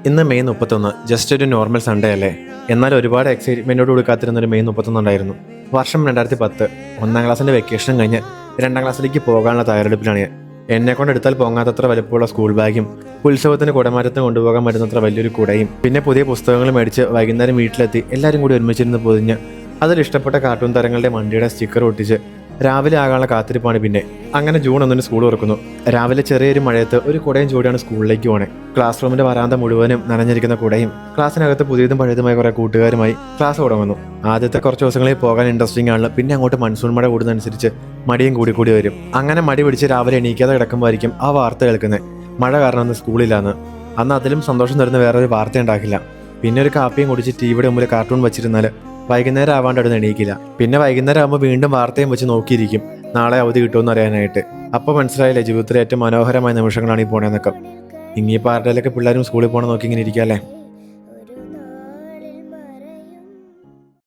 ഇന്ന് May 31 just ഒരു normal Sunday അല്ലേ. എന്നാൽ ഒരുപാട് എക്സൈറ്റ്മെൻറ്റോട് കൂടി കാത്തിരുന്നൊരു മെയ് 31 ഉണ്ടായിരുന്നു. വർഷം 2010. 1ാം ക്ലാസ്സിൻ്റെ വെക്കേഷൻ കഴിഞ്ഞ് 2ാം ക്ലാസ്സിലേക്ക് പോകാനുള്ള തയ്യാറെടുപ്പിലാണ് ഞാൻ. എന്നെക്കൊണ്ട് എടുത്താൽ പോകാത്തത്ര വലുപ്പമുള്ള സ്കൂൾ ബാഗും ഉത്സവത്തിന് കുടമാറ്റത്തിന് കൊണ്ടുപോകാൻ പറ്റുന്നത്ര വലിയൊരു കുടയും പിന്നെ പുതിയ പുസ്തകങ്ങൾ മേടിച്ച് വൈകുന്നേരം വീട്ടിലെത്തി എല്ലാവരും കൂടി ഒരുമിച്ചിരുന്ന് പൊതിഞ്ഞ് അതിൽ ഇഷ്ടപ്പെട്ട കാർട്ടൂൺ താരങ്ങളുടെ വണ്ടിയുടെ സ്റ്റിക്കർ ഒട്ടിച്ച് രാവിലെ ആകാനുള്ള കാത്തിരിപ്പാണ്. പിന്നെ അങ്ങനെ ജൂൺ 1 സ്കൂൾ തുറക്കുന്നു. രാവിലെ ചെറിയൊരു മഴയത്ത് ഒരു കുടയും ചൂടിയാണ് സ്കൂളിലേക്ക് പോണേ. ക്ലാസ് റൂമിന്റെ വരാന്ത മുഴുവനും നനഞ്ഞിരിക്കുന്ന കുടയും ക്ലാസ്സിനകത്ത് പുതിയതും പഴയതുമായ കുറെ കൂട്ടുകാരുമായി ക്ലാസ് തുടങ്ങുന്നു. ആദ്യത്തെ കുറച്ച് ദിവസങ്ങളിൽ പോകാൻ ഇൻട്രസ്റ്റിംഗ് ആണ്. പിന്നെ അങ്ങോട്ട് മൺസൂൺ മഴ കൂടുന്നതനുസരിച്ച് മടിയും കൂടി വരും. അങ്ങനെ മടി പിടിച്ച് രാവിലെ എണീക്കാതെ കിടക്കുമ്പോഴായിരിക്കും ആ വാർത്ത കേൾക്കുന്നത്, മഴ കാരണം അന്ന് സ്കൂളിലാന്ന്. അന്ന് അതിലും സന്തോഷം തരുന്ന വേറൊരു വാർത്ത ഉണ്ടാക്കില്ല. പിന്നെ ഒരു കാപ്പിയും കുടിച്ച് ടിവിയുടെ മുമ്പിൽ കാർട്ടൂൺ വെച്ചിരുന്നാൽ വൈകുന്നേരം ആവാണ്ട് അവിടെ എണീക്കില്ല. പിന്നെ വൈകുന്നേരം ആകുമ്പോൾ വീണ്ടും വാർത്തയും വെച്ച് നോക്കിയിരിക്കും നാളെ അവധി കിട്ടുമെന്ന് അറിയാനായിട്ട്. അപ്പോൾ മനസ്സിലായില്ലേ ജീവിതത്തിലെ ഏറ്റവും മനോഹരമായ നിമിഷങ്ങളാണ് ഈ പോണേന്നൊക്കെ. ഇനിയിപ്പോൾ ആരുടെയൊക്കെ പിള്ളേരും സ്കൂളിൽ പോകണം നോക്കി ഇങ്ങനെ ഇരിക്കാല്ലേ.